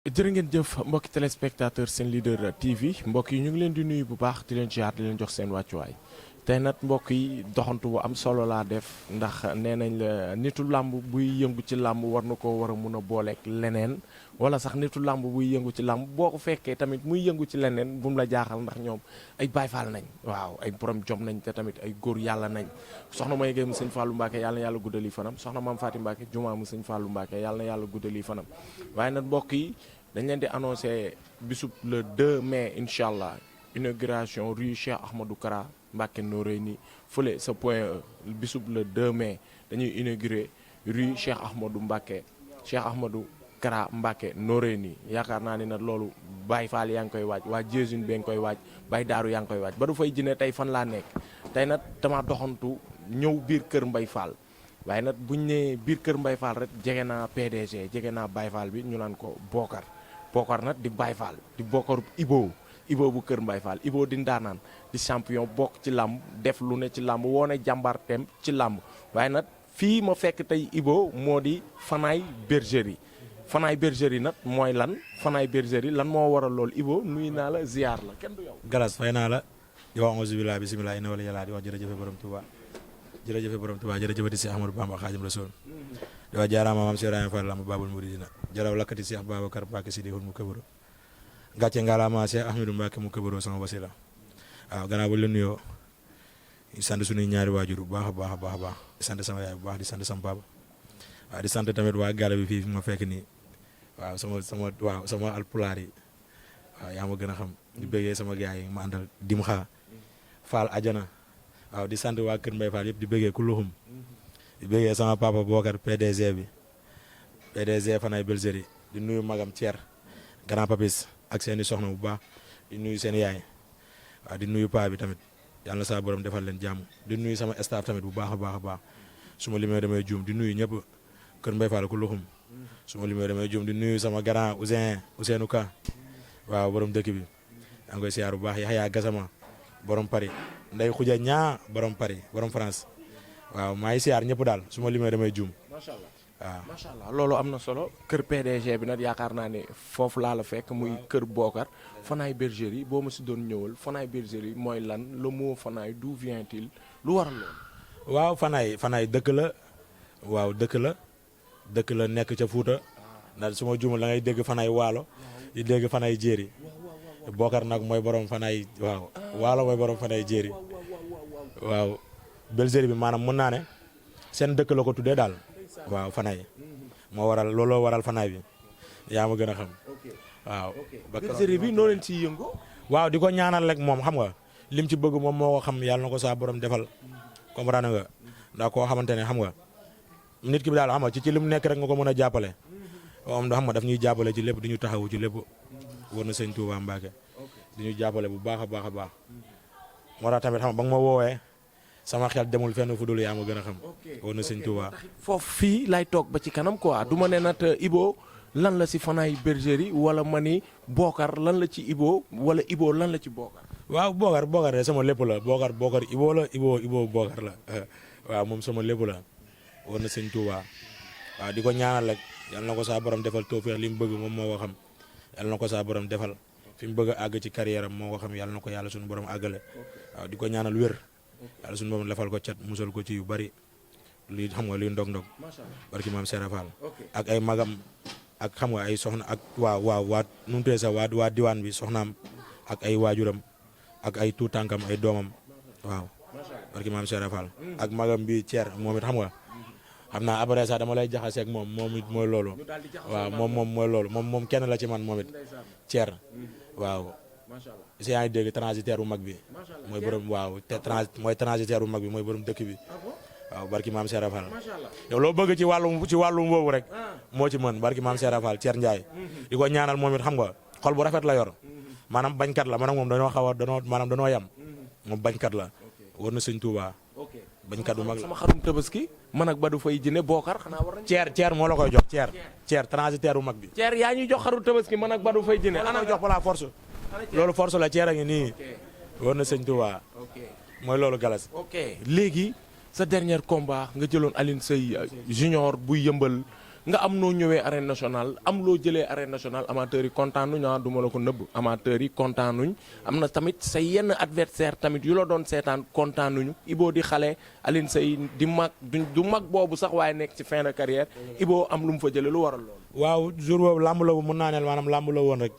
jërë ngeen jëf mbokki téléspectateur seen leader TV mbokk yi ñu ngi leen di nuyu bu baax di leen ziar di leen jox seen wàccuwaay tey nag mbokk yi doxantu bu am solo laa def ndax nee nañ la nitu làmb buy yëngu ci làmb war na ko war a mun a booleeg leneen wala sax nitu làmb buy yëngu ci làmb boo ko fekkee tamit muy yëngu ci leneen bu mu la jaaxal ndax ñoom ay Baay Faal nañ waaw ay borom jom nañ te tamit ay góor yàlla nañ soxna May Gueye mu sëñ Fallou Mbacke yàlla na yàlla guddali fanam soxna Maam Faati Mbacke jumaa mu sëñ Fallou Mbacke yàlla na yàlla guddali fanam waaye nag mbokk yi dañ leen di annoncé bisub le 2 mai incha allah inauguration rue Cheikh Ahmadou Kara Mbacke Noreyni fële sa point E bisub le 2 mai dañuy inauguré rue Cheikh Ahmadou Mbacke Cheikh Ahmadou Kara Mbacke Noreyni yaakaar naa ni nag loolu Baye Fall yaa ngi koy waaj waa Jésus bee ngi koy waaj Baye Daaru yaa ngi koy waaj ba du fay jine tey fan laa nekk tey nag dama doxantu ñëw biir kër Mbaye Fall waaye nag buñ ne biir kër Mbaye Fall rek jege naa PDG jege naa Baye Fall bi ñu naan ko Bokar nag di Baye Fall di Bokar Ibo bu kër Mbaye Fall Ibo di ndaanaan di champion bokk ci làmb def lu ne ci làmb woone jàmbarteem ci làmb waaye nag fii ma fekk tey Ibo moo di Fanaay Bergerie nag mooy lan Fanaay Bergerie lan moo waral lool Ibo nuyu naa la ziar la kenn du yow. Galas fay naa la di wax auzu billaahi bismillaahi inna wala yàlla di wax jërëjëfe borom Touba jërëjëfati Cheikh Ahmadou Bamba Xaadimu Rasuul di wax jaaraama maam Cheikh Ibrahima Fall lamb Babul Muridina jaraw lakkati Cheikh Babacar Mbacke Sidihul mu këbaro gàcce ngalaama Cheikh Ahmadou Mbacke mu këbaro sama wasila waaw gannaaw ba la nuyoo di sant suñuy ñaari waajur bu baax a baax a baax a baax di sant sama yaay bu baax di sant sama papa waaw di sant tamit waa gàlla bi fii ma fekk nii waaw sama alpulaar yi waaw yaa ma gën a xam di bëggee sama gaay yi ma àndal dim xaa Fall ajana waaw di sant waa kër Mbaye Fall yëpp di bëggee ku luxum di bëggee sama papa Bokar PDG Fanaay Bergerie di nuyu magam Thier grand papis ak seeni soxna bu baax di nuyu seen yaay waaw di nuyu paa bi tamit yàlla na saa borom defal leen jàmm di nuyu sama staff tamit bu baax a baax a baax su ma limee damay juum di nuyu ñëpp kër Mbaye Fall ku luxum su ma limee damay juum di nuyu sama grand Ousseynou Ka waaw borom dëkk bi yaa ngi koy siyaar bu baax Yaxya Gassama borom Paris nday xuja ñaa borom Paris borom France waaw maa ngi siyaar ñëpp daal su ma limee damay juum. macha allah waaw macha allah loolu am na solo kër PDG bi nag yaakaar naa ne foofu laa la fekk muy kër Bokar Fanaay Bergerie boo ma si doon ñëwal Fanaay Bergerie mooy lan le mot Fanaay d'où vient-il lu waral loolu. waaw Fanaay dëkk la waaw dëkk la nekk ca Fuuta ndax su ma juumul la ngay dégg Fanaay Waalo di dégg Fanaay Jéeri Bokar nag mooy borom Fanaay waaw Waalo mooy borom Fanaay Jéeri waaw Bergerie bi maanaam mën naa ne seen dëkk la ko tuddee daal waaw Fanaay moo waral looloo waral Fanaay bi yaa ma gën a xam waaw. Bergerie bi noo leen ciy yëngu. waaw di ko ñaanal rek moom xam nga lim ci bëgg moom moo ko xam yàlla na ko saa borom defal comprendre nga ndax koo xamante ne xam nga nit ki bi daal xam nga ci li mu nekk rek nga ko mën a jàppale moom xam nga daf ñuy jàppale ci lépp di ñu taxawu ci lépp war na sëñ Touba Mbacke di ñu jàppale bu baax a baax a baax moo tax tamit xam nga ba nga ma woowee sama xel demul fenn fu dul yaa ma gën a xam war na sëñ Touba. foofu fii lay toog ba ci kanam quoi du ma ne nag Ibo lan la si Fanaay Bergerie wala ma ni Bokar lan la ci Ibo wala Ibo lan la ci Bokar. waaw Bokar de sama lépp la Bokar Ibo la Ibo Bokar la waaw moom sama lépp la war na sëñ Touba waaw di ko ñaanal rek yal na ko saa borom defal tawfeex li mu bëgg moom moo ko xam yal na ko saa borom defal fi mu bëgg a àgg ci carrière am moo ko xam yal na ko yàlla suñu borom àggale waaw di ko ñaanal wér yàlla suñu borom defal ko cat musal ko ci yu bari luy xam nga luy ndog-ndog barki maam Serap Fall ak ay magam ak xam nga ay soxna ak waa nu mu tuddee sax waa diwaan bi soxnaam ak ay waajuram ak ay tuutànkam ay doomam waaw barki maam Serap Fall ak magam bi Thier moom it xam nga xam naa après sax dama lay jaxase ak moom it mooy loolu waaw moom mooy loolu moom kenn la ci man moom it Thier waaw si yaa ngi dégg transitaire bu mag bi mooy borom waaw mooy transitaire bu mag bi mooy borom dëkk bi waaw barki maam Serap Fall yow loo bëgg ci wàllum boobu rek moo ci mën barki maam Serap Fall Thier Ndiaye di ko ñaanal moom it xam nga xol bu rafet la yor maanaam bañkat la man ak moom dañoo xaw a dañoo yam moom bañkat la war na sëñ Touba bañkat bu mag la sama xarum tabaski man ak Badou Faye Dine Bokar xanaa war nañu. Thier moo la koy jox Thier transitaire bu mag bi. Thier yaa ñuy jox xarum tabaski man ak Badou Faye Dine. ana jox balaa force. loolu force la Thier a ngi nii. war na sëñ Touba. mooy loolu galas. léegi sa dernier combat nga jëloon Alioune Seye junior buy yëmbal nga am noo ñëwee arène nationale am loo jëlee arène nationale amateurs yi kontaan nuñ du ma la ko nëbb amateurs yi kontaan nuñ am na tamit sa yenn adversaire tamit yu la doon seetaan kontaan nuñu Ibo di xale Alioune Seye di mag du mag boobu sax waaye nekk ci fin de carrière Ibo am lu mu fa jëlee lu waral loolu. waaw jour boobu làmb la mën naa ne maanaam làmb la woon rek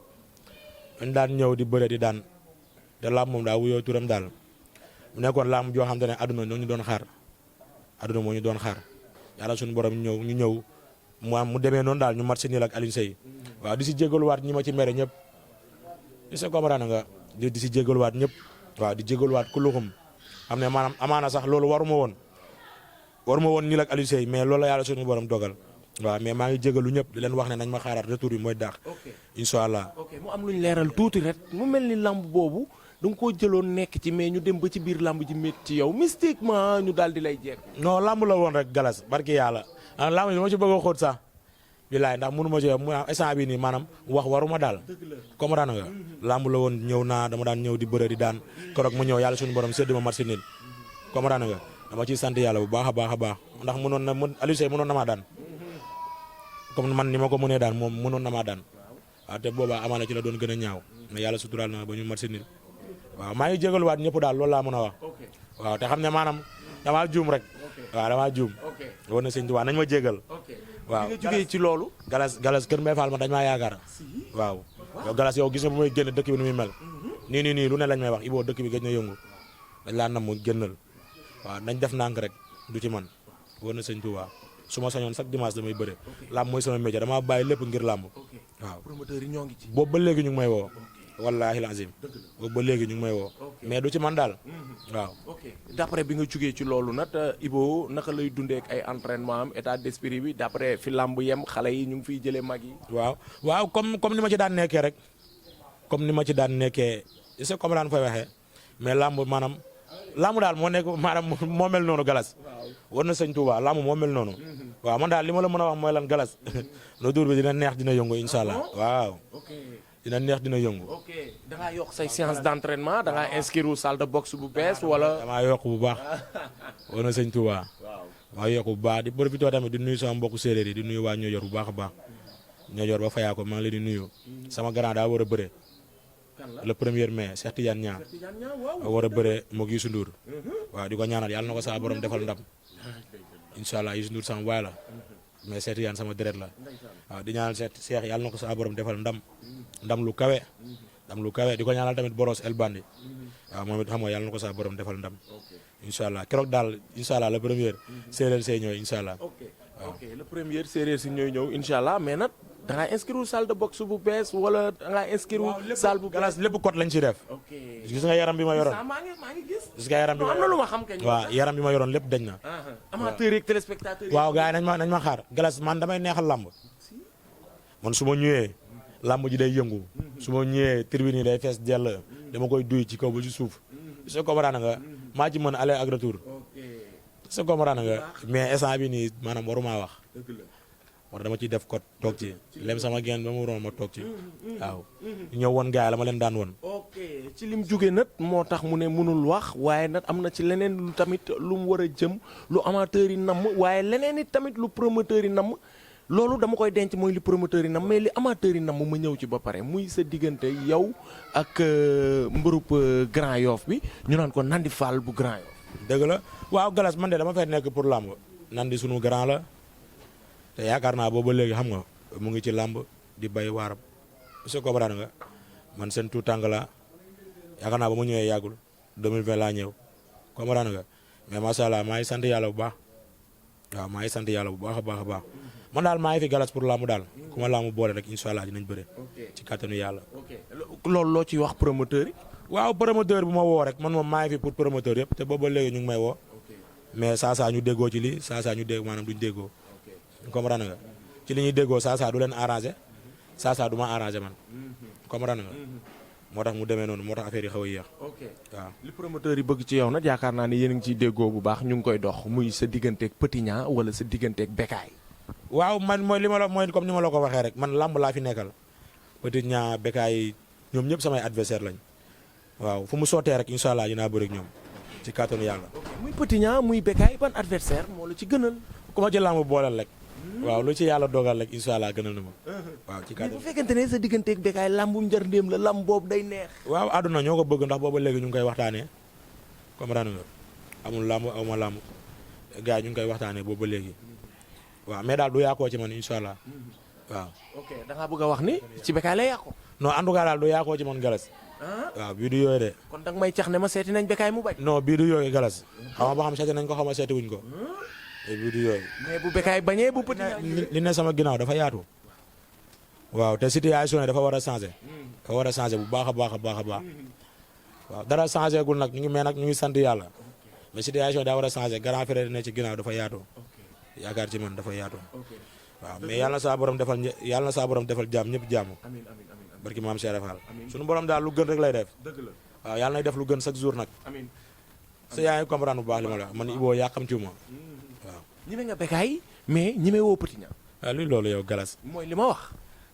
dañ daan ñëw di bëre di daan te làmb moom daa wuyoo turam daal mu nekkoon làmb joo xam te ne adduna ñoo ñu doon xaar adduna moo ñu doon xaar yàlla suñu borom ñu ñëw mu demee noonu daal ñu mat si niil ak Alioune Seye waaw di si jégaluwaat ñi ma ci mere ñëpp di sa comprendre nga di si jégaluwaat ñëpp waaw di jégaluwaat ku luxum xam ne maanaam amaana sax loolu waruma woon niil ak Alioune Seye mais loolu la yàlla suñu borom dogal waaw mais maa ngi jégalu ñëpp di leen wax ne nañ ma xaaraat retour yi mooy daax incha allah. ok mu am lu ñu leeral tuuti rek mu mel ni lamb boobu da nga koo jëloon nekk ci mais ñu dem ba ci biir lamb ji métti ci yow mystiquement ñu daal di lay jeeg. non lamb la woon rek galas barki yàlla ah lamb ji ma ci bëgg a xóot sax bilaay ndax mënu ma ci instant bi nii maanaam wax waruma daal comprendre nga lamb la woon ñëw naa dama daan ñëw di bëre di daan keroog mu ñëw yàlla suñu borom sédd ma marché nil comprendre nga dama ciy sant yàlla bu baax a baax a baax ndax mënoon na Alioune Seye mënoon na maa daan comme man ni ma ko mënee daan moom mënoon na maa daan waaw te boobaa amaana ci la doon gën a ñaaw mais yàlla suturaal na ba ñu marché nil waaw maa ngi jégaluwaat ñëpp daal loolu laa mën a wax waaw te xam ne maanaam damaa juum rek waaw damaa juum war na sëñ Tuubaa nañ ma jégal waaw nga jógee ci loolu galas kër Mbaye Fall ma dañ maa yaakaar waaw yow galas yow gis nga bu may génn dëkk bi nu muy mel nii lu ne lañ may wax Ibo dëkk bi gëj na yëngu dañ laa nam mu génnal waaw nañ def nànk rek du ci man war na sëñ Tuubaa su ma sañoon chaque dimanche damay bëre làmb mooy sama métier dama bàyyi lépp ngir làmb waaw promoteur yi ñoo ngi ci boobu ba léegi ñu ngi may woo wallaahi lazim boobu ba léegi ñu ngi may woo mais du ci man daal waaw. ok d'après bi nga jugee ci loolu nag Ibo naka lay dundee ak ay entraînement am état d'esprit bi d'après fi làmb yem xale yi ñu ngi fiy jëlee mag yi. waaw comme ni ma ci daan nekkee rek comme ni ma ci daan nekkee est-ce que comme daan fay waxee mais làmb maanaam làmb daal moo nekk maanaam moo mel noonu galas war na sëñ Touba làmb moo mel noonu waaw man daal li ma la mën a wax mooy lan galas retour bi dina neex dina yëngu incha allah waaw. dina neex dina yëngu. ok da ngaa yokk say séance d'entraînement da ngaa inscrire salle de boxe bu bees wala. damaa yokk bu baax war na sëñ Touba. waaw yokk bu baax di profité tamit di nuyu sama mbokku séeréer yi di nuyu waa Ñoojoor bu baax a baax Ñoojoor ba fayaa ko maa ngi leen di nuyu sama grand daa war a bëre le 1er mai Cheikh Tidiane Niang war a bëre moog Youssou Ndour waaw di ko ñaanal yàlla na ko saa borom defal ndam incha allah Youssou Ndour sama waay la mais Cheikh Tidiane sama deret la waaw di ñaanal Cheikh yàlla na ko saa borom defal ndam lu kawe di ko ñaanal tamit Boros El Bandi waaw moom it xam nga yàlla na ko saa borom defal ndam incha allah keroog daal incha allah le 1er séeréer say ñëw incha allah. ok le 1er séeréer si ñooy ñëw incha allah mais nag da ngaa inscrire salle de boxe bu bees wala da ngaa inscrire salle bu bees lépp code lañ ci def. ok gis nga yaram bi ma yoroon. maa ngi gis. gis nga yaram bi ma am na lu ma xam kañ. waaw yaram bi ma yoroon lépp dañ na. amateurs yi téléspectateurs yi. waaw gars yi nañ ma xaar galas man damay neexal làmb man su ma ñëwee làmb ji day yëngu su ma ñëwee tribune yi day fees dell dama koy duy ci kaw ba ci suuf soo comprendre nga maa ci mën aller ak retour soo comprendre nga mais instant bi nii maanaam waruma wax war dama ciy def ko toog ci lem sama geen ba mu waroon ma toog ci waaw ñëw woon gars yi la ma leen daan woon. ok ci lim jóge nag moo tax mu ne mënul wax waaye nag am na ci leneen lu tamit lu mu war a jëm lu amateur yi namm waaye leneen it tamit lu promoteur yi namm loolu dama koy denc mooy li promoteur yi namm mais li amateur yi namm ma ñëw ci ba pare muy sa diggante yow ak mbërub Grand Yoff bi ñu naan ko Nandi Fall bu Grand Yoff. dëgg la waaw galas man de dama fay nekk pour làmb Nandi sunu grand la. te yaakaar naa booba léegi xam nga mu ngi ci làmb di bay waaram su ko comprendre nga man seen tout tàng la yaakaar naa ba mu ñëwee yàggul 2020 laa ñëw comprendre nga mais macha allah maa ngi sant yàlla bu baax waaw maa ngi sant yàlla bu baax a baax a baax man daal maa ngi fi galas pour làmb daal ku ma làmb boole rek incha allah dinañ bëre ci kàttanu yàlla. loolu loo ciy wax promoteur yi. waaw promoteur bu ma woo rek man moom maa ngi fi pour promoteur yëpp te booba léegi ñu ngi may woo mais saa ñu déggoo ci lii saa ñu dégg maanaam duñ déggoo. comprendre nga ci li ñuy déggoo saa du leen arrangé saa du ma arrangé man comprendre nga moo tax mu demee noonu moo tax affaire yi xaw a yéex. ok waaw li promoteur yi bëgg ci yow nag yaakaar naa ne yéen a ngi ciy déggoo bu baax ñu ngi koy dox muy sa digganteeg Petit Niang wala sa digganteeg Bécaye. waaw man mooy li ma la mooy comme ni ma la ko waxee rek man làmb laa fi nekkal Petit Niang Bécaye ñoom ñëpp samay adversaire lañ waaw fu mu sottee rek incha allah dinaa bëri ak ñoom ci kàttanu yàlla. muy Petit Niang muy Bécaye ban adversaire moo la ci gënal. ku ma ci làmb booleel rek waaw lu ci yàlla dogal rek incha allah gënal na ma. waaw ci mais kàddu bu fekkente ne sa digganteeg Bécaye lambum njërndéem la lamb boobu day neex. waaw àdduna ñoo ko bëgg ndax booba léegi ñu ngi koy waxtaanee comprendre nga amul làmb aw ma làmb gars yi ñu ngi koy waxtaanee boobu ba léegi waaw mais daal du yàqoo ci man incha allah waaw. ok da ngaa bëgg a wax ni ci Bécaye lay yàqu. non en tout cas daal du yàqoo ci man galas waaw bii du yooyu de. kon danga may cax ne ma seeti nañ Bécaye mu bañ. non bii du yooyu galas xam nga ba xam seeti nañ ko xam nga seeti wuñ ko bii du yooyu. mais bu Bécaye bañee bu petit. li ne sama ginnaaw dafa yaatu. waaw te situation yi dafa war a changé. dafa war a changé bu baax a baax a baax a baax. waaw dara changé gul nag ñu ngi mais nag ñu ngi sant yàlla. mais situation daa war a changé grand frère ne ci ginnaaw dafa yaatu. yaakaar ci man dafa yaatu. waaw mais yàlla na saa borom defal yàlla na saa borom defal jàmm ñëpp jàmm. amiin amiin amiin barki maam Cheikh Fall. sunu borom daal lu gën rek lay def. dëgg la waaw yàlla nay def lu gën chaque jour nag. amiin. sa yaa ngi comprendre bu baax li ma la wax man Ibou yàqamtiwu ma waaw. ñime nga Bécaye mais ñime woo Petit Niang. waaw luy loolu yow galas mooy li ma wax.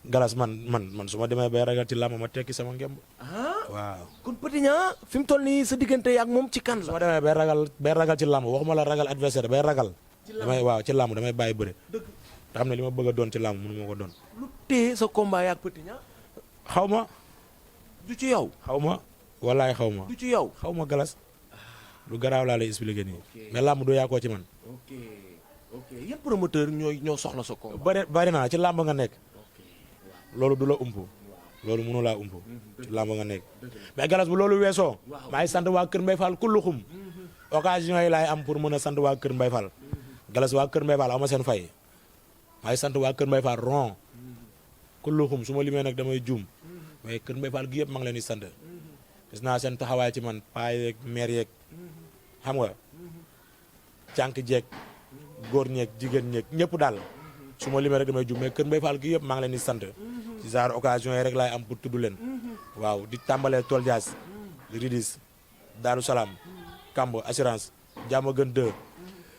galas man su ma demee bay ragal ci làmb ma tekki sama ngemb. waaw. kon Petit Niang fi mu toll nii sa diggante ak moom ci kan su la. ma demee bay ragal ci làmb waxuma la ragal adversaire bay ragal. damay waaw ci làmb damay bàyyi bëre. dëgg te xam ne li ma bëgg a doon ci làmb mënu ma ko doon. lu téye sa combat yaak Petit Niang. xaw ma du ci yow. xaw ma walaay xaw ma du ci yow. xaw ma galas lu garaaw laa lay expliqué nii. mais làmb du yaakoo ci man. ok ok yan promoteur ñoo soxla sa combat. bari naa ci làmb nga nekk. loolu du la ump. loolu mënu laa ump. ci làmb nga nekk. mais galas bu loolu weesoo. maa ngi sant waa Kër Mbaye Fall kulluxum. occasion yi laay am pour mën a sant waa Kër Mbaye Fall. galas waa Kër Mbaye Fall ama seen fay. maa ngi sant waa Kër Mbaye Fall ron. kulluxum su ma limee nag damay juum. mais Kër Mbaye Fall gi yëpp maa ngi leen di sant. gis naa seen taxawaay ci man paa yeeg mère yeeg. xam nga. cànk jeeg. góor ñeeg jigéen ñeeg ñëpp daal. su ma limee rek damay juum mais Kër Mbaye Fall gi yëpp maa ngi leen di sant. ci genre occasion yi rek laay am pour tudd leen. waaw di tàmbalee Tol Dias. Ridis. Daaru Salaam. Kamb assurance. Jàmm gën 2.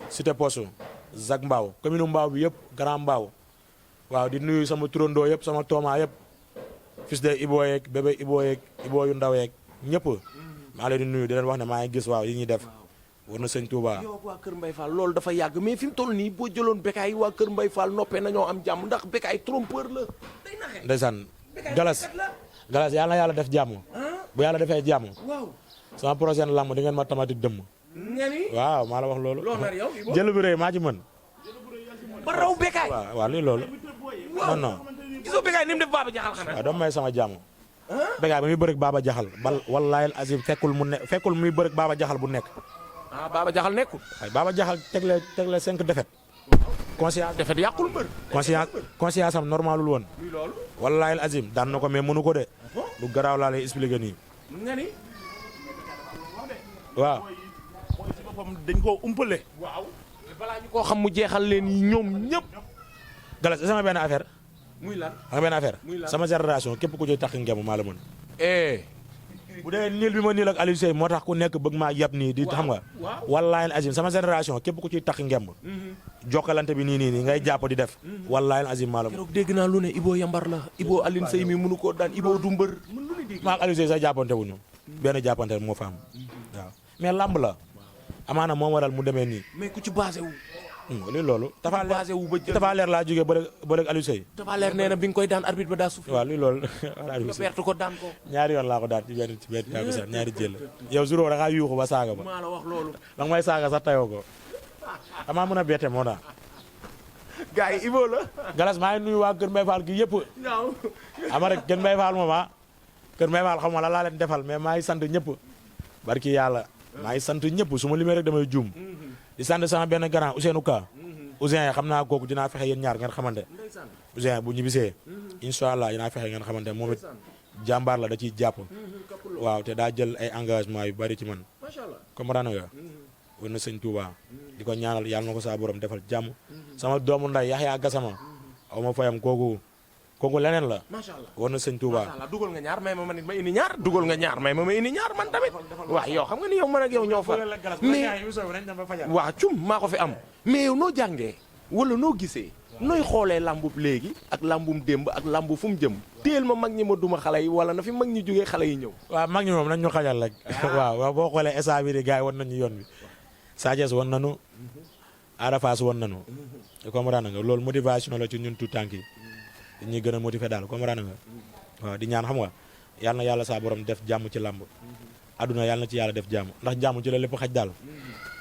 Cité Poste. Zac Mbao commune Mbao bi yëpp Grand Mbao. waaw di nuyu sama turandoo yëpp sama tooma yëpp. fils de Ibo yeeg bébé Ibo yeeg Ibo yu ndaw yeeg ñëpp. maa leen di nuyu di leen wax ne maa ngi gis waaw yi ñuy def. war na sëñ Touba. yow ak waa Kër Mbaye Fall loolu dafa yàgg mais fi mu toll nii boo jëloon Bécaye waa Kër Mbaye Fall noppee nañoo am jàmm ndax Bécaye trompeur la. day naxe ndeysaan galas yàlla na yàlla def jàmm. bu yàlla defee jàmm. waaw. sama prochaine lamb di ngeen ma tamati dëmm. nga ni. waaw maa la wax loolu. loo nar yow jël bu rëy maa ci mën. ba raw Bécaye. waaw lii loolu. non non. gisoo Bécaye ni mu def Baba Jaxal xanaa. waaw dama may sama jàmm. Bécaye ba muy bëreeg Baba Jaxal wallaahi azim fekkul muy bëreeg Baba Jaxal bu nekk. ah Baba Jaxal nekkul. waaye Baba Jaxal tegle 5 défaites. conscience defet yàqul mbër. conscience am normalul woon. luy loolu. wallaahi azim daan na ko mais mënu ko de. lu garaaw laa lay expliqué nii. nga ni. waaw. mooy ci boppam dañ koo umpale. waaw. balaa ñu koo xam mu jeexal leen yi ñoom ñëpp. galas sama benn affaire. muy lan. xam nga benn affaire. muy lan sama génération képp ku ciy tax ngemu maa la mën. bu dee niil bi ma niil ak Aliou Seye moo tax ku nekk bëgg maa yab nii di xam nga. wallaahi azim sama génération képp ku ciy tax ngemb. jokkalante bi nii ngay jàpp di def. wallaahi azim maa la mën. keroog dégg naa lu ne Ibo yambar la Ibo Alioune Seye mi mënu koo daan Ibo du mbër. mën lu ne dégg maa ak Aliou Seye sax jàppante wuñu benn jàppante moo fa am. waaw mais lamb la. amaana moo waral mu demee nii. mais ku ci basé wu. li loolu. basé wu ba jël Tapha Leer laa jógee bëre Aliou Seye. Tapha Leer nee na bi nga koy daan arbitre ba daa suuf. waaw li loolu. nga perte ko daan ko. ñaari yoon laa ko daan ci benn taaku sax ñaari jël yow juróom da ngaa yuuxu ba saaga ba. maa la wax loolu. da nga may saaga sax tayoo ko. damaa mën a bette moo tax. gars yi Ibo la. galas maa ngi nuyu waa Kër Mbaye Fall gi yëpp. waaw. ama rek Kër Mbaye Fall moom Kër Mbaye Fall xam nga la laa leen defal mais maa ngi sant ñëpp. barki yàlla. maa ngi sant ñëpp su ma limee rek damay juum. di sant sama benn grand Ousseynou Ka. Ousseynou xam naa kooku dinaa fexe yéen ñaar ngeen xamante. Ousseynou bu ñibbisee. incha allah dinaa fexe ngeen xamante moom it jàmbaar la da ciy jàpp. waaw te daa jël ay engagement yu bari ci man. comprendre nga. war na sëñ Touba. di ko ñaanal yàlla na ko saa borom defal jàmm. sama doomu nday Yaxya Gassama. aw ma fayam kooku leneen la. macha allah war na sëñ Touba. macha allah dugal nga ñaar may ma man it ma indi ñaar dugal nga ñaar may ma indi ñaar man tamit. waaw yow xam nga ni yow man ak yow ñoo fa. mais waaw cum maa ko fi am. mais yow noo jàngee wala noo gisee nooy xoolee lambub léegi ak lambum démb ak lambu fu mu jëm téel ma mag ñi ma duma xale yi wala na fi mag ñi jógee xale yi ñëw. waaw mag ñi moom nañ ñu xajal rek. waaw boo xoolee esa bi di gars yi wan nañu yoon bi. Sa Thiès wan nañu. Ada Fass woon nañu. comprendre nga loolu motivation la ci ñun tout tànk yi dañuy gën a motiver daal comprendre nga waaw di ñaan xam nga yàlla na yàlla saa borom def jàmm ci làmb aduna yàlla na ci yàlla def jàmm ndax jàmm ci la lépp xaj daal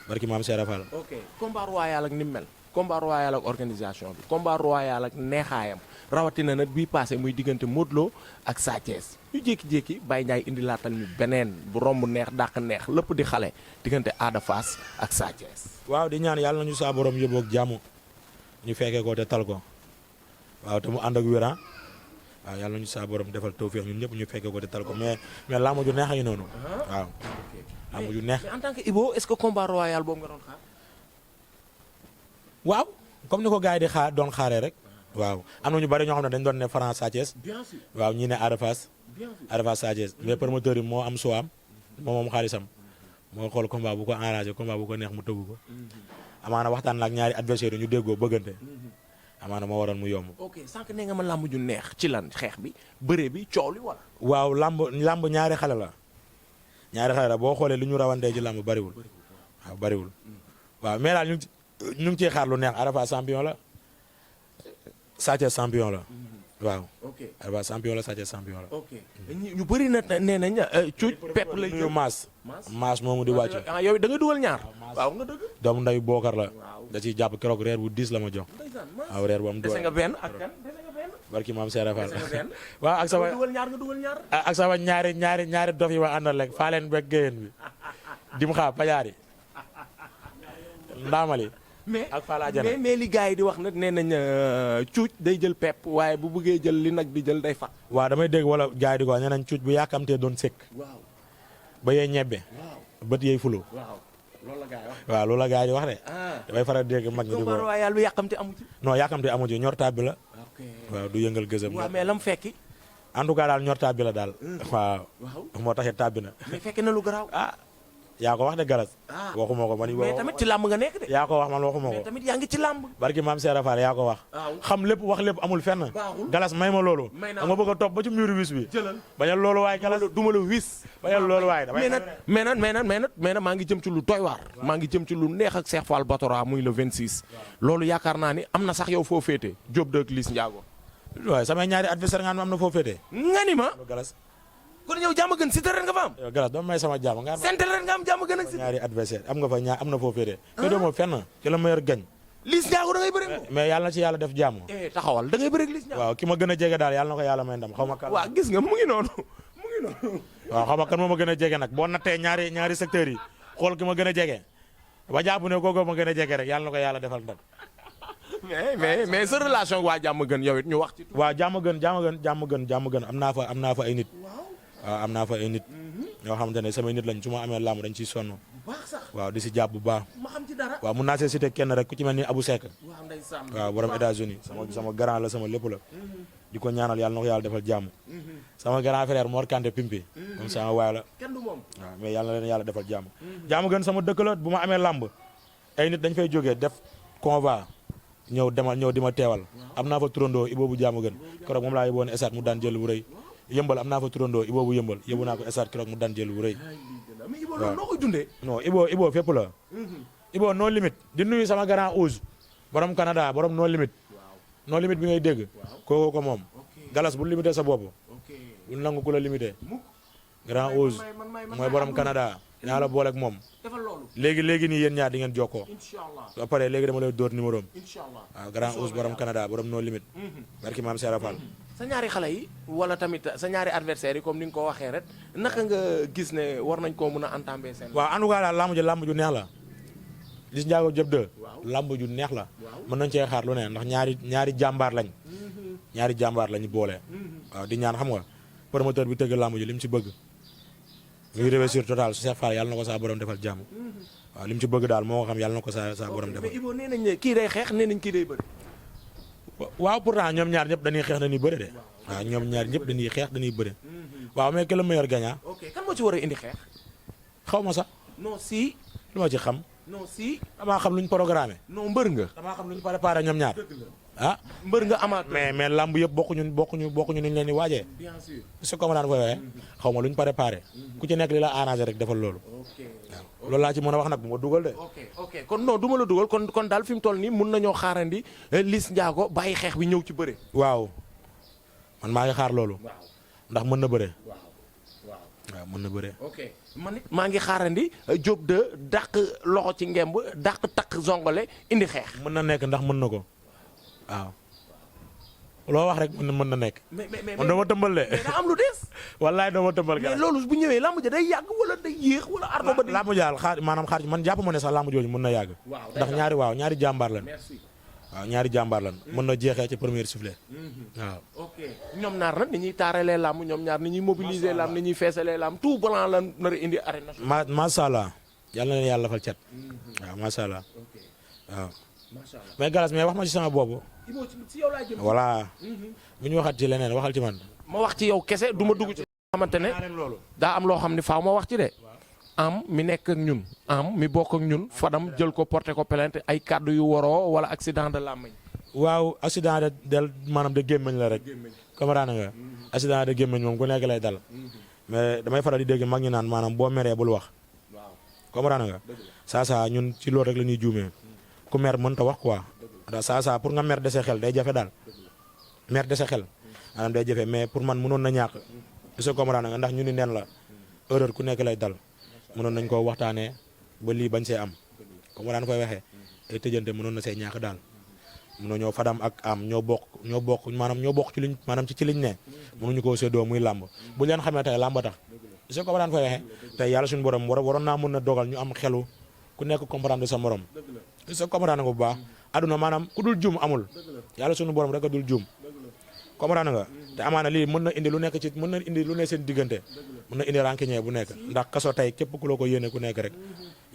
barki maam Cheikh Rafal. ok combat royal ak ni mu mel combat royal ak organisation bi combat royal ak neexaayam rawatina nag bii passé muy diggante Modou Lo ak Sa Thiès ñu jékki-jékki Baye Ndiaye indi laatal ñu beneen bu romb neex dàq neex lépp di xale diggante Ada Fass ak Sa Thiès. waaw di ñaan yàlla nañu saa borom yóbboo ak jàmm ñu fekkee ko te tal ko waaw te mu ànd ak wéran waaw yàlla nañu saa borom defal tawfeex ñun ñëpp ñu fekkee ko te tal ko mais làmb ju neex a ngi noonu waaw. làmb ju neex mais en tant que Ibo est-ce que combat royal boobu nga doon xaar. waaw comme ni ko gars yi di doon xaaree rek. waaw am na ñu bari ñoo xam ne dañu doon ne Franc Sa Thiès. bien sûr waaw ñii ne Ada Fass. Ada Fass Sa Thiès mais promoteur yi moo am soo am moom xaalisam moo xool combat bu ko arrangé combat bu ko neex mu tëggu ko. amaana waxtaan la ak ñaari adversaire yi ñu déggoo bëggante. amaana moo waral mu yomb. ok sànq ne nga ma làmb ju neex ci lan xeex bi bëre bi coow li wala. waaw làmb ñaari xale la. ñaari xale la boo xoolee li ñu rawantee ci làmb bariwul. waaw bariwul. waaw mais daal ñu ngi ciy xaar lu neex Ada Fass champion la. Sa Thiès champion la. waaw. ok Ada Fass champion la Sa Thiès champion la. ok ñu bëri na nee nañ cuuj pepp lay nuyu maas moomu di wàcc. ah yow da nga dugal ñaar. waaw nga dëgg. doomu nday bookar la. waaw da ciy jàpp keroog reer bu 10 la ma jox. waaw reer bu am doole. dese nga benn ak kan dese nga benn. barki maam Cheikh Rafal. dese nga benn. waaw ak sama nga dugal ñaar nga dugal ñaar. ak sama ñaari dof yi ma àndal rek faa leen beeg géyeen bi. dim xaa pajaari. ndaamali. ak Fala Jana mais li gars yi di wax nag nee nañ cuuj day jël pepp waaye bu bëggee jël li nag di jël day fat. waaw damay dégg wala gars yi di ko wax nee nañ cuuj bu yàkkamtee doon sëkk. waaw ba yee ñebbe. waaw bët yeey fulo. waaw loolu la gars yi wax. waaw loolu la gars yi di wax de. ah damay faral di dégg mag ñi di ko. combat royal lu yàkkamte amu ci. non yàkkamte amu ci ñor taab bi la. ok waaw du yëngal gëzëm. waaw mais lam fekki. en tout cas daal ñor taab bi la daal. waaw waaw moo taxee taab bi na. mais fekki na lu garaaw. ah yaa ko wax de galas. ah waxuma ko man. mais tamit ci làmb nga nekk de. yaa ko wax man waxuma ko. mais tamit yaa ngi ci làmb. barki maam Cheikh Rafal yaa ko wax. waaw xam lépp wax lépp amul fenn. baaxul galas may ma loolu. may naa nga bëgg a topp ba ci muru wis bi. jëlal bañal loolu waay galas. duma la wis. bañal loolu waay damay. mais nag maa ngi jëm ci lu doy waar. maa ngi jëm ci lu neex ak Cheikh Fall Batora muy le 26. loolu yaakaar naa ni am na sax yow foo féete Diop de Liss Ndiago. waaye samay ñaari adversaire nga am na foo féete. nga ni ma. galas. kon yow jàmm gën si ren nga fa am. yow galas doo may sama jàmm nga am. sentel ren nga am jàmm gën ak si. ñaari adversaire am nga fa am na foo féete. te doo ma fenn ci la meilleur gañ. Liss Ndiago da ngay bëri moom. mais yàlla na ci yàlla def jàmm. taxawal da ngay bëri Liss Ndiago. waaw ki ma gën a jege daal yàlla na ko yàlla may ndam xaw ma kan. waaw gis nga mu ngi noonu. waaw xaw ma kan moo ma gën a jege nag boo nattee ñaari secteurs yi xool ki ma gën a jege ba jàpp ne kooku ma gën a jege rek yàlla na ko yàlla defal ndam. mais sa relation ak waa jàmm gën yow it ñu wax ci. waaw jàmm gën am naa fa ay nit. waaw am naa fa ay nit. ñoo xamante ne samay nit lañ su ma amee làmb dañ ciy sonn. waaw di si jàpp bu baax. ma xam ci dara. waaw mun naa see cité kenn rek ku ci mel ni Abou Seck. waaw ndeysaan. waaw borom États-Unis sama grand la sama lépp la. di ko ñaanal yàlla na ko yàlla defal jàmm. sama grand frère Mor Kanté Pimpi. moom sama waay la. kenn du moom. waaw mais yàlla na leen yàlla defal jàmm. jàmm gën sama dëkk la bu ma amee làmb ay nit dañ fay jógee def convoi ñëw di ma teewal. am naa fa turandoo Iboobu jàmm gën keroog moom laa yóbbuwoon esat mu daan jël bu rëy yëmbal am naa fa turandoo Iboobu yëmbal yóbbu naa ko esat keroog mu daan jël bu rëy. mais Ibo loolu noo koy dundee. non Ibo fépp la. Ibo no limite di nuyu sama grand Ousse borom Canada borom no limite. no limite bi ngay dégg. kooku ko moom. galas bu limité sa bopp. bu nangu ku la limité. grand Ousse mooy borom Canada dinaa la boole ak moom. léegi nii yéen ñaar di ngeen jokkoo. ba pare léegi dama lay dóor numéro am. waaw grand Ousse borom Canada borom no limite. barki maam Serap Fall. sa ñaari xale yi wala tamit sa ñaari adversaires yi comme ni nga ko waxee rek naka nga gis ne war nañ koo mën a entamer seen. waaw en tout cas daal lamb ju neex la. Liss Ndiago Diop 2. lamb ju neex la. mën nañ cee xaar lu ne ndax ñaari jàmbaar lañ. ñaari jàmbaar lañu boole. waaw di ñaan xam nga promoteur bi tëgg lamb ji li mu ci bëgg. muy réussir total su Cheikh Fall yàlla na ko saa borom defal jàmm. waaw li mu ci bëgg daal moo xam yàlla na ko saa borom defal. mais Ibo nee nañ ne kii day xeex nee nañ kii day bëri. waaw pourtant ñoom ñaar ñëpp dañuy xeex dañuy bëre de. waaw ñoom ñaar ñëpp dañuy xeex dañuy bëre. waaw mais que le meilleur gagnant. ok kan moo ci war a indi xeex. xaw ma sax. non si. lu ma ci xam. non si. damaa xam luñ programmé. non mbër nga. damaa xam luñ préparé ñoom ñaar. ah mbër nga amaat. mais lamb yëpp bokkuñu ni ñu leen di waajee. bien sûr. su ko mënaan fooy xaw ma lu ñu préparé ku ci nekk li la arrangé rek defal loolu. waaw loolu laa ci mën a wax nag bu ma dugal de. ok kon non du ma la dugal kon daal fi mu toll nii mun nañoo xaarandi Liss Ndiago bàyyi xeex bi ñëw ci bëre. waaw man maa ngi xaar loolu. ndax mën na bëre. waaw mën na bëre. ok man it maa ngi xaarandi Diop de dàq loxo ci ngemb dàq takk zongole indi xeex. mën na nekk ndax mën na ko waaw. loo wax rek mën na nekk. mais man dama tëmbal de. mais daa am lu des. wallaay dama tëmbal. mais loolu bu ñëwee lamb ja day yàgg wala day yéex wala ardo ba. lamb jaal xaar maanaam xaar man jàpp ma ne sax lamb jooju mën na yàgg. ndax ñaari jàmbaar lan. merci. waaw ñaari jàmbaar lan. mën na jeexee ci premier sifflet. waaw. ok ñoom ñaar nag ni ñuy taaralee lamb ñoom ñaar ni ñuy mobiliser lamb ni ñuy feesalee lamb tout blanc lan nar a indi arène nationale. macha allah yal na leen yàlla fal cat. waaw macha allah. waaw. mais Galas mais wax ma ci sama boobu. ci yow laa jëm. voilà. bu ñu waxat ci leneen waxal ci man. ma wax ci yow kese du ma dugg ci. xamante ne daa am loo xam ne faaw ma wax ci de. am mi nekk ak ñun am mi bokk ak ñun Fadam jël ko porté ko plainte ay kàddu yu waroo wala accident de làmmiñ. waaw accident de maanaam de gémmiñ la rek. comprendre nga. accident de gémmiñ moom ku nekk lay dal. mais damay faral di dégg mag ñi naan maanaam boo meree bul wax. comprendre nga. saa ñun ci loolu rek la ñuy juumee. ku mer mënta wax quoi. ndax saa pour nga mer dese xel day jafe daal. mer dese xel. maanaam day jafe mais pour man mënoon na ñàkk. est-ce que comprendre nga ndax ñu ni neen la erreur ku nekk lay dal. mënoon nañ koo waxtaanee ba lii bañ see am. comme daan koy waxee. ay tëjante mënoon na see ñàkk daal. mënoo ñoo Fadam ak am ñoo bokk maanaam ñoo bokk ci liñ maanaam ci liñ ne. mënuñu koo séddoo muy làmb bu leen xamee tey làmb tax. est-ce que daan koy waxee. tey yàlla suñu borom waroon naa mën na dogal ñu am xelu ku nekk comprendre sa morom. est-ce que comprendre nga bu baax. aduna maanaam ku dul juum amul. yàlla suñu borom rek a dul juum. comprendre nga. te amaana lii mën na indi lu nekk ci mën na indi lu ne seen diggante. mën na indi rancunier bu nekk ndax kaso tey képp ku la ko yéene ku nekk rek.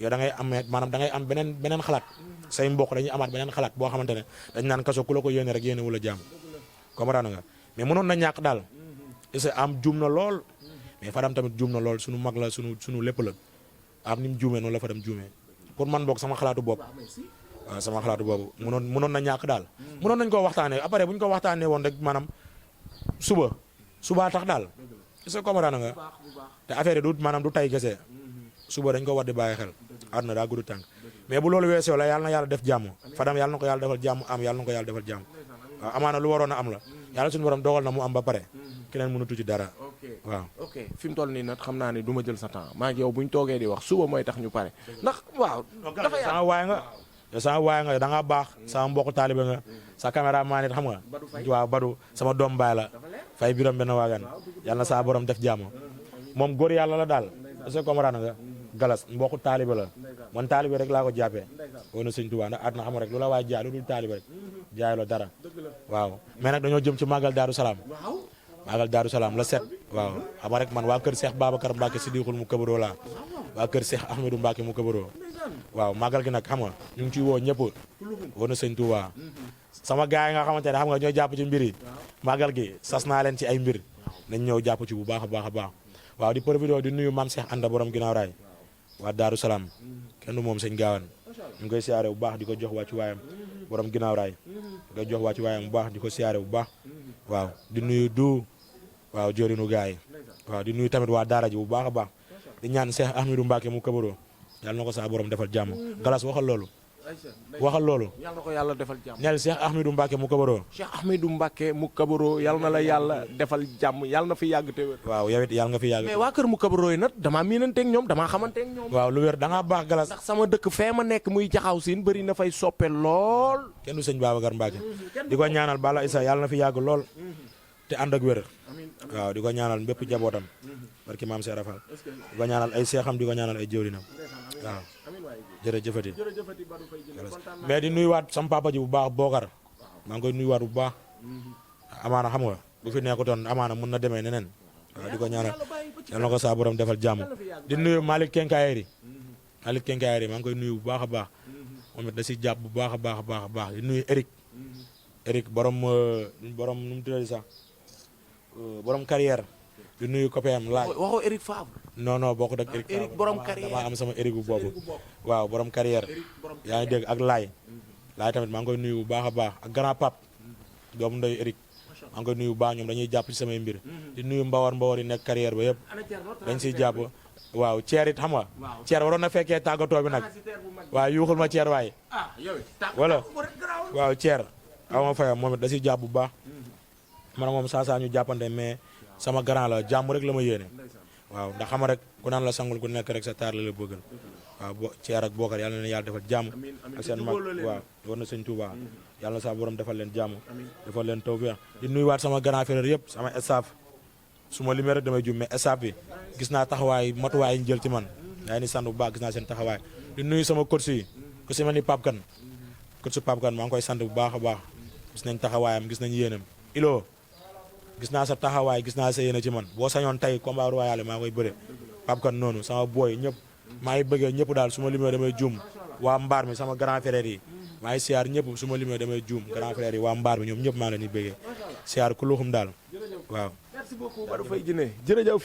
yow da ngay am maanaam da ngay am beneen xalaat. say mbokk dañuy amaat beneen xalaat boo xamante ne dañ naan kaso ku la ko yéene rek yéene wula jàmm. comprendre nga mais mënoon na ñàkk daal. est-ce que am juum na lool. mais Fadam tamit juum na lool sunu mag la sunu lépp la. am ni mu juumee noonu la Fadam juumee. pour man boog sama xalaatu bopp. waaw sama xalaatu boobu mënoon na ñàkk daal. mënoon nañ koo waxtaanee après bu ñu ko waxtaanee woon rek maanaam suba tax daal. est-ce que comprendre nga te affaire yi du maanaam du tay gese. suba dañ ko war di bàyyi xel. àdduna daa gudd tànk mais bu loolu weesoo la yàlla na yàlla def jàmm. Fadam yàlla na ko yàlla defal jàmm am yàlla na ko yàlla defal jàmm. waaw amaana lu waroon a am la. yàlla suñu borom dogal na mu am ba pare. keneen mënatu ci dara. waaw ok fi mu toll nii nag xam naa ne du ma jël sa temps maa ngi yow bu ñu toogee di wax suba mooy tax ñu pare ndax waaw. dafa yàgg sama waay nga. yow sama waay nga da ngaa baax sama mbokk taalibe nga sa caméraman it xam nga. waaw Badou sama doom baay la. fay biram benn waagan yàlla na saa borom def jàmm. moom góor yàlla la daal. est-ce que comprendre nga. Galas mbokku taalibe la. man taalibe rek laa ko jàppee. woon na sëñ Tuubaa ndax àdduna xam rek lu la waay jaay lu dul taalibe rek. jaay la dara. waaw mais nag dañoo jëm ci màggal Daaru Salaam. màggal Daaru Salaam la set. waaw xam rek man waa kër Cheikh Babacar Mbacke Siddiqul mu këbaroo laa. waa kër Cheikh Ahmedou Mbacke mu këbaroo. waaw màggal gi nag xam nga ñu ngi ciy woo ñëpp. woon na sëñ Tuubaa. sama gars yi nga xamante ne xam nga ñoo jàpp ci mbir yi. màggal gi sas naa leen ci ay mbir. nañ ñëw jàpp ci bu baax a baax a baax. waaw di profité di nuyu maam Cheikh Anda borom ginnaaw raay. waa Daaru Salaam kenn du moom sëñ Gaawaan ñu ngi koy siyaare bu baax di ko jox wàccu waayam borom ginnaaw raay di ko jox wàccu waayam bu baax di ko siyaare bu baax waaw di nuyu waaw jërinu gaay waaw di nuyu tamit waa daara ji bu baax a baax di ñaan Cheikh Ahmedou Mbacke mu kabaroo yàlla na ko saa borom defal jàmm Galas waxal loolu yàlla na ko yàlla defal jàmm neel Cheikh Ahmedou Mbacke mu kabaroo Cheikh Ahmedou Mbacke mu kabaroo yàlla na la yàlla defal jàmm yàlla na fi yàgg te wér waaw yow it yàlla nga fi yàgg mais waa kër mu kabaroo yi nag damaa miinanteeg ñoom damaa xamanteeg ñoom waaw lu wér da ngaa baax Galas ndax sama dëkk fee ma nekk muy jaxaw siin bëri na fay soppe lool kenn du sëñ Babacar Mbacke di ko ñaanal Bala Issa yàlla na fi yàgg lool te ànd ak wér waaw di ko ñaanal mbépp jabootam barki maam Seera Fall di ko ñaanal ay seexam di ko ñaanal ay jëwrinam waaw jërëjëfati mais di nuyuwaat sama papa ji bu baax Bokar maa ngi koy nuyuwaat bu baax amaana xam nga bu fi nekkutoon amaana mun na demee neneen waaw di ko ñaanal yal na ko saa borom defal jàmm di nuyu Malick Kenkayeri maa ngi koy nuyu bu baax a baax moom it da si jàpp bu baax a baax a baax a baax di nuyu Eric borom nu mu tuddati sax borom carrière di nuyu copain laaj waxoo Eric Favre non bokkut ak Eric borom carrière damaa am sama Eric bu boobu waaw borom carrière yaa ngi dégg ak laay tamit maa ngi koy nuyu bu baax a baax ak grand pape doomu ndoy Eric maa ngi koy nuyu baax ñoom dañuy jàpp ci samay mbir di nuyu mbawar yi nekk carrière ba yëpp dañ siy jàpp waaw Thier it xam nga Thier waroon na fekkee tàggatoo bi nag waaw yuuxul ma Thier waaye wala waaw Thier aw ma fayam moom it da siy jàpp bu baax man moom saa ñu jàppante mais sama grand la jàmm rek la ma yéene waaw ndax xam rek ku naan la sangul ku nekk rek sa taar la bëggal waaw Thier ak Bokar yàlla na yàlla defal jàmm ak seen mag waaw war na sëñ Touba yàlla na sa borom defal leen jàmm defal leen tawfeex di nuyuwaat sama grand frère yëpp sama staff su ma limee rek damay jum mais staff bi gis naa taxawaay matuwaay yi ñu jël ci man yaa ngi ni sant bu baax gis naa seen taxawaay di nuyu sama coach yi ku si mel ni Pape Kane coach Pape Kane maa ngi koy sant bu baax a baax gis nañ taxawaayam gis nañ yéenam Ilo gis naa sa taxawaay gis naa sa yéene ci man boo sañoon tey combat royal maa koy bëre Pape Kane noonu sama boy ñëpp maa ngi bëggee ñëpp daal su ma limee damay juum waa mbaar mi sama grand frère yi maa ngi siyaar ñëpp su ma limee damay juum grand frère yi waa mbaar mi ñoom ñëpp maa ngi leen di bëggee siyaar ku luxum daal waaw. merci beaucoup Badou Faye Djiné jërëjëf.